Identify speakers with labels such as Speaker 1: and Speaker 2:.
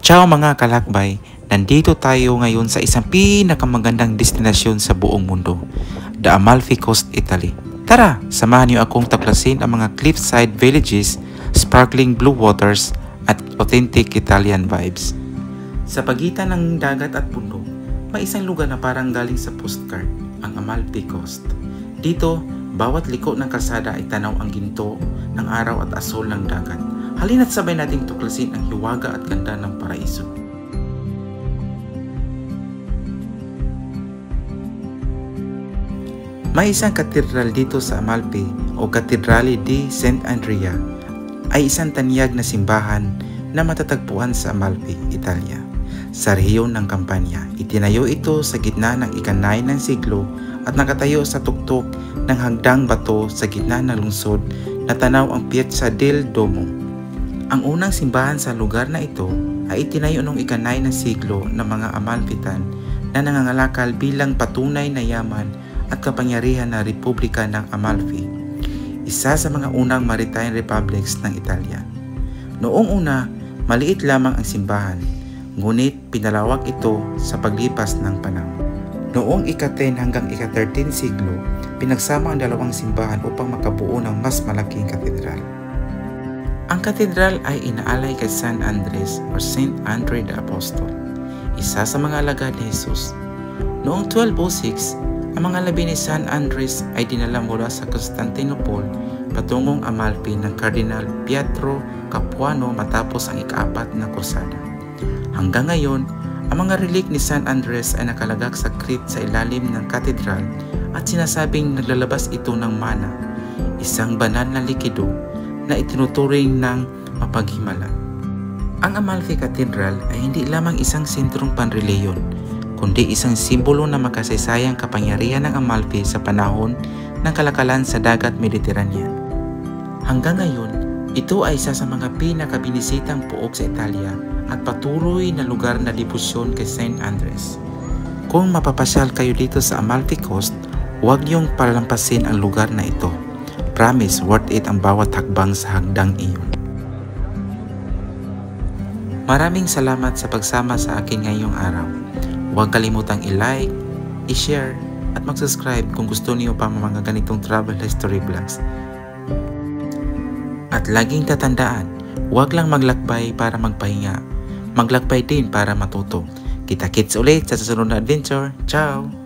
Speaker 1: Ciao mga kalakbay! Nandito tayo ngayon sa isang pinakamagandang destinasyon sa buong mundo, the Amalfi Coast, Italy. Tara, samahan niyo akong tuklasin ang mga cliffside villages, sparkling blue waters, at authentic Italian vibes. Sa pagitan ng dagat at bundok, may isang lugar na parang galing sa postcard, ang Amalfi Coast. Dito, bawat liko ng kalsada ay tanaw ang ginto ng araw at asol ng dagat. Halina't sabay nating tuklasin ang hiwaga at ganda ng paraiso. May isang katedral dito sa Amalfi o Catedrale di Sant'Andrea ay isang tanyag na simbahan na matatagpuan sa Amalfi, Italia, sa rehiyon ng Campania. Itinayo ito sa gitna ng ika-9 ng siglo at nakatayo sa tuktok ng hagdang bato sa gitna ng lungsod na tanaw ang Piazza del Duomo. Ang unang simbahan sa lugar na ito ay itinayo noong ika-9 ng siglo ng mga Amalfitan na nangangalakal bilang patunay na yaman at kapangyarihan na Republika ng Amalfi, isa sa mga unang maritime republics ng Italia. Noong una, maliit lamang ang simbahan, ngunit pinalawak ito sa paglipas ng panahon. Noong ika-10 hanggang ika-13 siglo, pinagsama ang dalawang simbahan upang makabuo ng mas malaking katedral. Ang katedral ay inaalay kay San Andres or Saint Andre the Apostle, isa sa mga alagad ni Jesus. Noong 1206, ang mga labi ni San Andres ay dinala mula sa Constantinople patungong Amalfi ng Cardinal Pietro Capuano matapos ang ika-4 na krusada. Hanggang ngayon, ang mga relik ni San Andres ay nakalagak sa crypt sa ilalim ng katedral at sinasabing naglalabas ito ng mana, isang banal na likido na itinuturing ng mapaghimala. Ang Amalfi Cathedral ay hindi lamang isang sentrong panreliyon, kundi isang simbolo na makasaysayang kapangyarihan ng Amalfi sa panahon ng kalakalan sa dagat Mediterranean. Hanggang ngayon, ito ay isa sa mga pinakabinisitang puok sa Italia at patuloy na lugar na debosyon kay Saint Andres. Kung mapapasyal kayo dito sa Amalfi Coast, huwag niyong palalampasin ang lugar na ito. Promise, worth it ang bawat hakbang sa hagdang iyon. Maraming salamat sa pagsama sa akin ngayong araw. Huwag kalimutang i-like, i-share, at mag-subscribe kung gusto niyo pa mga ganitong travel history vlogs. At laging tatandaan, huwag lang maglakbay para magpahinga. Maglakbay din para matuto. Kita-kits ulit sa susunod na adventure. Ciao!